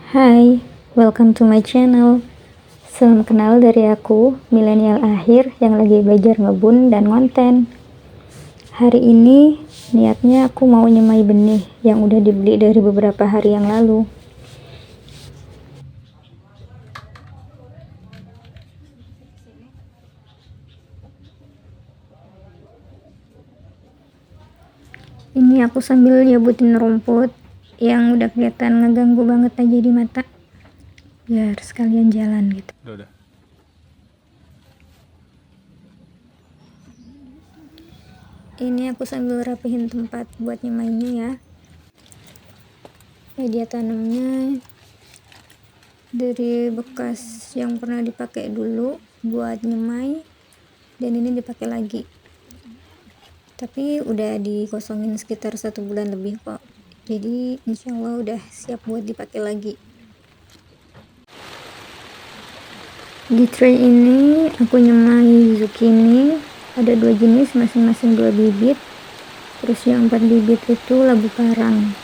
Hai, welcome to my channel. Salam kenal dari aku, milenial akhir yang lagi belajar ngebun dan ngonten. Hari ini niatnya aku mau nyemai benih yang udah dibeli dari beberapa hari yang lalu. Ini aku sambil nyebutin rumput yang udah kelihatan ngeganggu banget aja di mata, biar sekalian jalan gitu. Udah. Ini aku sambil rapihin tempat buat nyemainya ya. Media tanamnya dari bekas yang pernah dipakai dulu buat nyemai, dan ini dipakai lagi, tapi udah dikosongin sekitar 1 bulan lebih kok, jadi insyaallah udah siap buat dipakai lagi. Di tray ini aku nyemai zucchini, ada 2 jenis masing-masing 2 bibit, terus yang 4 bibit itu labu parang.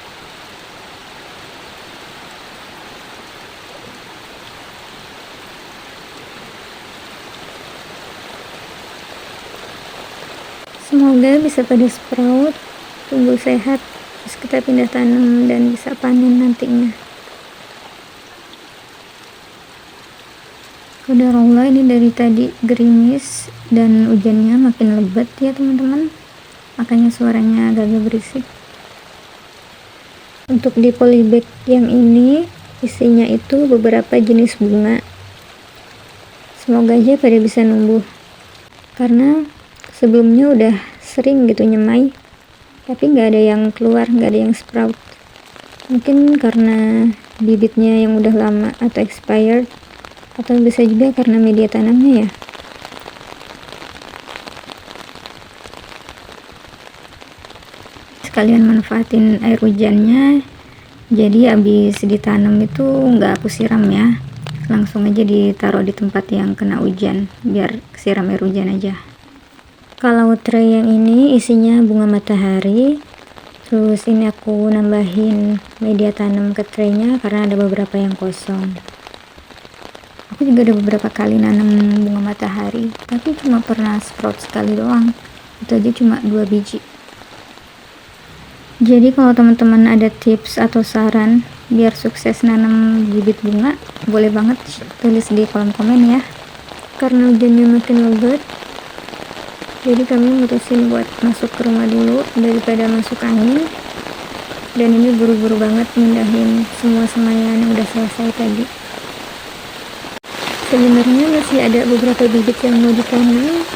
Semoga bisa pada sprout, tumbuh sehat, terus kita pindah tanam dan bisa panen nantinya. Qadarullah, ini dari tadi gerimis dan hujannya makin lebat ya teman-teman, makanya suaranya agak berisik. Untuk di polybag yang ini isinya itu beberapa jenis bunga, semoga aja pada bisa numbuh, karena sebelumnya udah sering gitu nyemai tapi nggak ada yang keluar, nggak ada yang sprout. Mungkin karena bibitnya yang udah lama atau expired, atau bisa juga karena media tanamnya ya. Sekalian manfaatin air hujannya, jadi habis ditanam itu nggak aku siram ya, langsung aja ditaruh di tempat yang kena hujan biar siram air hujan aja. Kalau tray yang ini isinya bunga matahari, terus ini aku nambahin media tanam ke traynya karena ada beberapa yang kosong. Aku juga ada beberapa kali nanam bunga matahari, tapi cuma pernah sprout sekali doang, itu aja cuma 2 biji. Jadi kalau teman-teman ada tips atau saran biar sukses nanam bibit bunga, boleh banget tulis di kolom komen ya. Karena hujannya makin lebat, jadi kami mutusin buat masuk ke rumah dulu daripada masuk angin, dan ini buru-buru banget mindahin semua semayan yang udah selesai tadi. Sebenarnya masih ada beberapa bibit yang mau ditanam,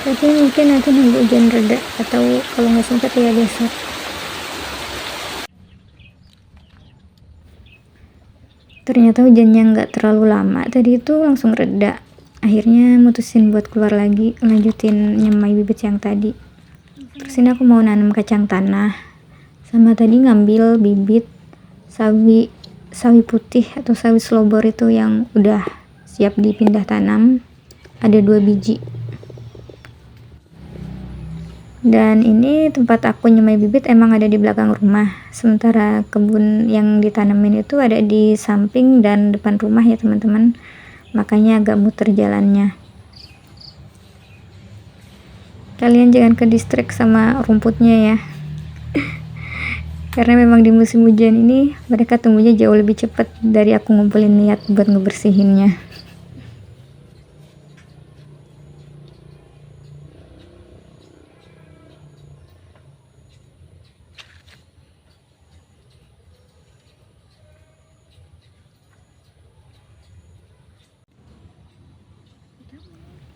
tapi mungkin nanti nunggu hujan reda, atau kalau nggak sempat ya besok. Ternyata hujannya nggak terlalu lama tadi, itu langsung reda. Akhirnya mutusin buat keluar lagi, lanjutin nyemai bibit yang tadi. Terus ini aku mau nanam kacang tanah, sama tadi ngambil bibit sawi putih atau sawi slobor itu yang udah siap dipindah tanam, ada 2 biji. Dan ini tempat aku nyemai bibit emang ada di belakang rumah, sementara kebun yang ditanamin itu ada di samping dan depan rumah ya teman-teman, makanya agak muter jalannya. Kalian jangan ke distract sama rumputnya ya karena memang di musim hujan ini mereka tumbuhnya jauh lebih cepat dari aku ngumpulin niat buat ngebersihinnya.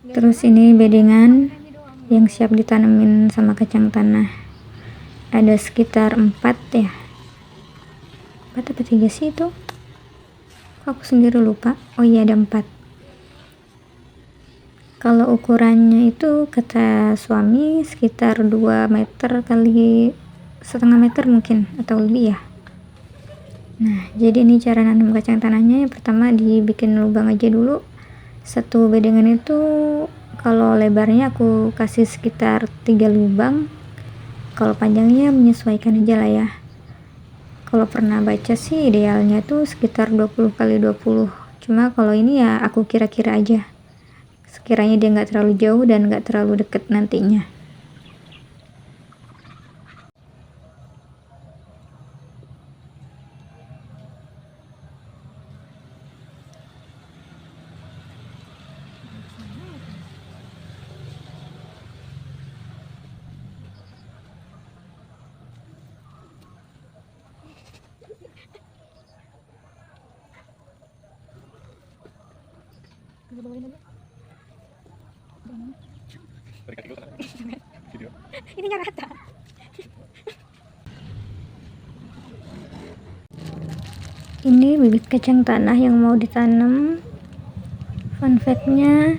Terus ini bedengan yang siap ditanemin sama kacang tanah, ada sekitar 4 ya, 4 apa 3 sih itu, aku sendiri lupa. Oh iya, ada 4. Kalau ukurannya itu kata suami sekitar 2 meter kali setengah meter mungkin, atau lebih ya. Nah, jadi ini cara nanam kacang tanahnya. Yang pertama dibikin lubang aja dulu. Satu bedengan itu kalau lebarnya aku kasih sekitar 3 lubang, kalau panjangnya menyesuaikan aja lah ya. Kalau pernah baca sih idealnya tuh sekitar 20 kali 20. Cuma kalau ini ya aku kira-kira aja, sekiranya dia nggak terlalu jauh dan nggak terlalu deket nantinya. Ini rata. Ini bibit kacang tanah yang mau ditanam. Fun fact-nya,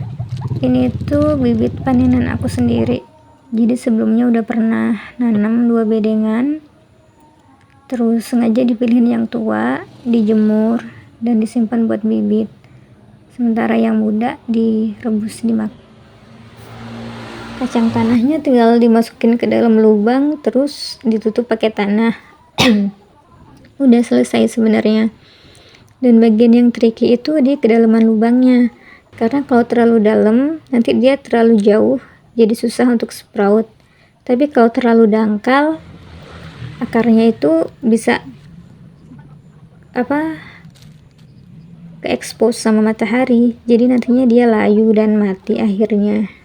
ini tuh bibit panenan aku sendiri. Jadi sebelumnya udah pernah nanam 2 bedengan, terus sengaja dipilihin yang tua, dijemur dan disimpan buat bibit. Sementara yang muda direbus dimakan. Kacang tanahnya tinggal dimasukin ke dalam lubang, terus ditutup pakai tanah. Udah selesai sebenarnya. Dan bagian yang tricky itu di kedalaman lubangnya. Karena kalau terlalu dalam, nanti dia terlalu jauh, jadi susah untuk sprout. Tapi kalau terlalu dangkal, akarnya itu bisa ke expose sama matahari. Jadi nantinya dia layu dan mati akhirnya.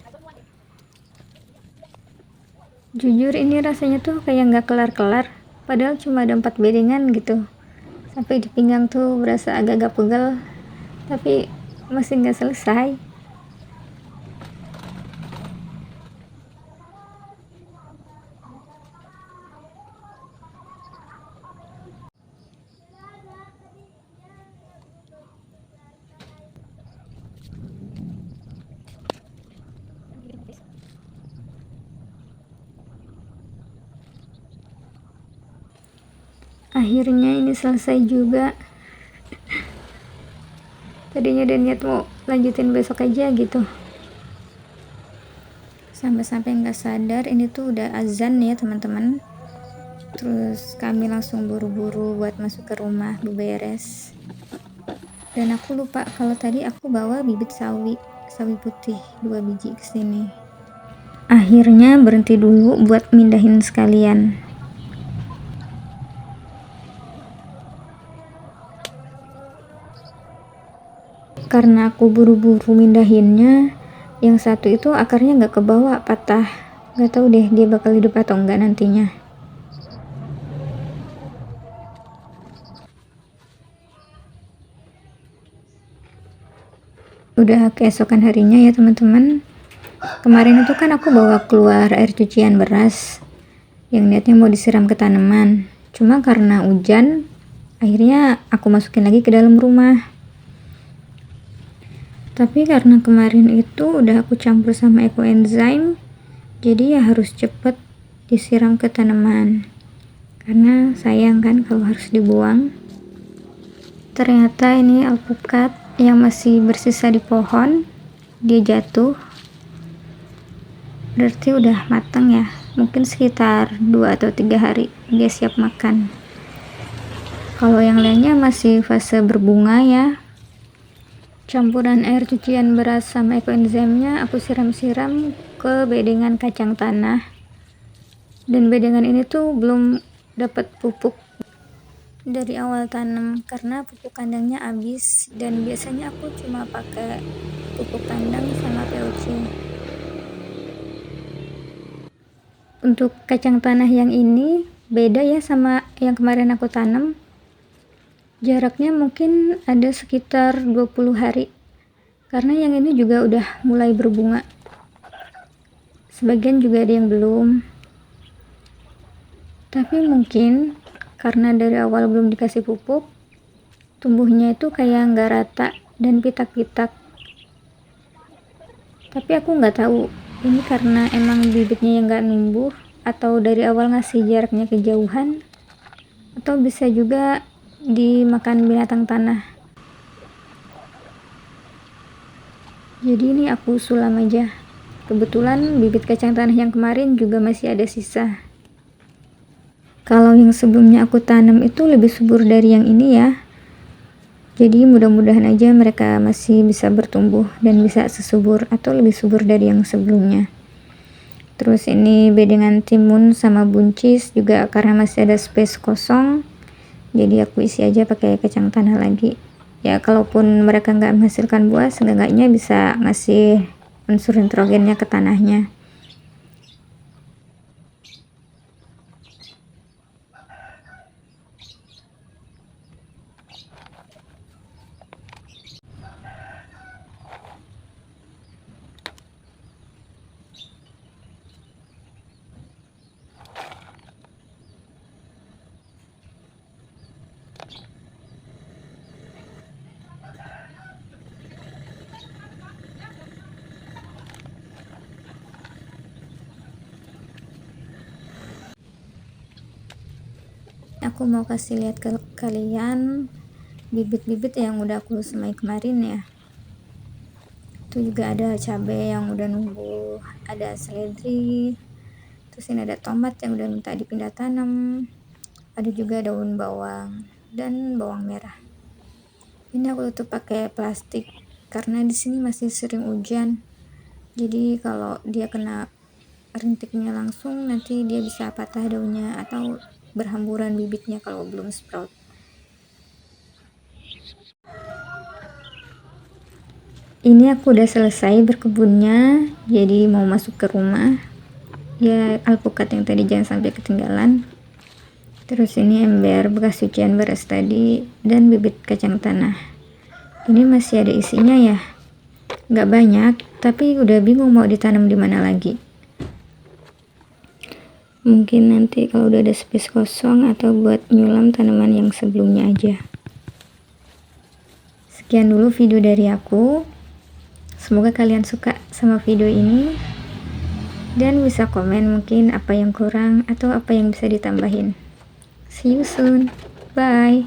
Jujur ini rasanya tuh kayak nggak kelar-kelar, padahal cuma ada 4 bedengan gitu. Sampai di pinggang tuh berasa agak-agak pegel, tapi masih nggak selesai. Akhirnya ini selesai juga. Tadinya udah niat mau lanjutin besok aja gitu, sampai-sampai nggak sadar ini tuh udah azan ya teman-teman. Terus kami langsung buru-buru buat masuk ke rumah beberes. Dan aku lupa kalau tadi aku bawa bibit sawi putih 2 biji kesini. Akhirnya berhenti dulu buat mindahin sekalian. Karena aku buru-buru mindahinnya, yang satu itu akarnya nggak kebawa, patah. Nggak tahu deh dia bakal hidup atau enggak nantinya. Udah keesokan harinya ya teman-teman. Kemarin itu kan aku bawa keluar air cucian beras yang niatnya mau disiram ke tanaman. Cuma karena hujan, akhirnya aku masukin lagi ke dalam rumah. Tapi karena kemarin itu udah aku campur sama ekoenzim, jadi ya harus cepet disiram ke tanaman. Karena sayang kan kalau harus dibuang. Ternyata ini alpukat yang masih bersisa di pohon, dia jatuh. Berarti udah matang ya, mungkin sekitar 2 atau 3 hari dia siap makan. Kalau yang lainnya masih fase berbunga ya. Campuran air cucian beras sama ekoenzimnya aku siram-siram ke bedengan kacang tanah. Dan bedengan ini tuh belum dapat pupuk dari awal tanam karena pupuk kandangnya habis, dan biasanya aku cuma pakai pupuk kandang sama POC. Untuk kacang tanah yang ini beda ya sama yang kemarin aku tanam. Jaraknya mungkin ada sekitar 20 hari. Karena yang ini juga udah mulai berbunga. Sebagian juga ada yang belum. Tapi mungkin karena dari awal belum dikasih pupuk, tumbuhnya itu kayak nggak rata dan pitak-pitak. Tapi aku nggak tahu ini karena emang bibitnya yang nggak numbuh, atau dari awal ngasih jaraknya kejauhan, atau bisa juga dimakan binatang tanah. Jadi ini aku sulam aja. Kebetulan bibit kacang tanah yang kemarin juga masih ada sisa. Kalau yang sebelumnya aku tanam itu lebih subur dari yang ini ya. Jadi mudah-mudahan aja mereka masih bisa bertumbuh dan bisa sesubur atau lebih subur dari yang sebelumnya. Terus ini bedengan timun sama buncis juga karena masih ada space kosong, jadi aku isi aja pakai kacang tanah lagi. Ya kalaupun mereka nggak menghasilkan buah, seenggaknya bisa ngasih unsur nitrogennya ke tanahnya. Aku mau kasih lihat ke kalian bibit-bibit yang udah aku semai kemarin ya. Itu juga ada cabai yang udah numbuh, ada seledri, terus ini ada tomat yang udah minta dipindah tanam, ada juga daun bawang dan bawang merah. Ini aku tutup pakai plastik karena di sini masih sering hujan, jadi kalau dia kena rintiknya langsung nanti dia bisa patah daunnya atau berhamburan bibitnya kalau belum sprout. Ini aku udah selesai berkebunnya, jadi mau masuk ke rumah. Ya alpukat yang tadi jangan sampai ketinggalan. Terus ini ember bekas cucian beras tadi dan bibit kacang tanah. Ini masih ada isinya ya, nggak banyak, tapi udah bingung mau ditanam di mana lagi. Mungkin nanti kalau udah ada space kosong atau buat nyulam tanaman yang sebelumnya aja. Sekian dulu video dari aku. Semoga kalian suka sama video ini dan bisa komen mungkin apa yang kurang atau apa yang bisa ditambahin. See you soon. Bye.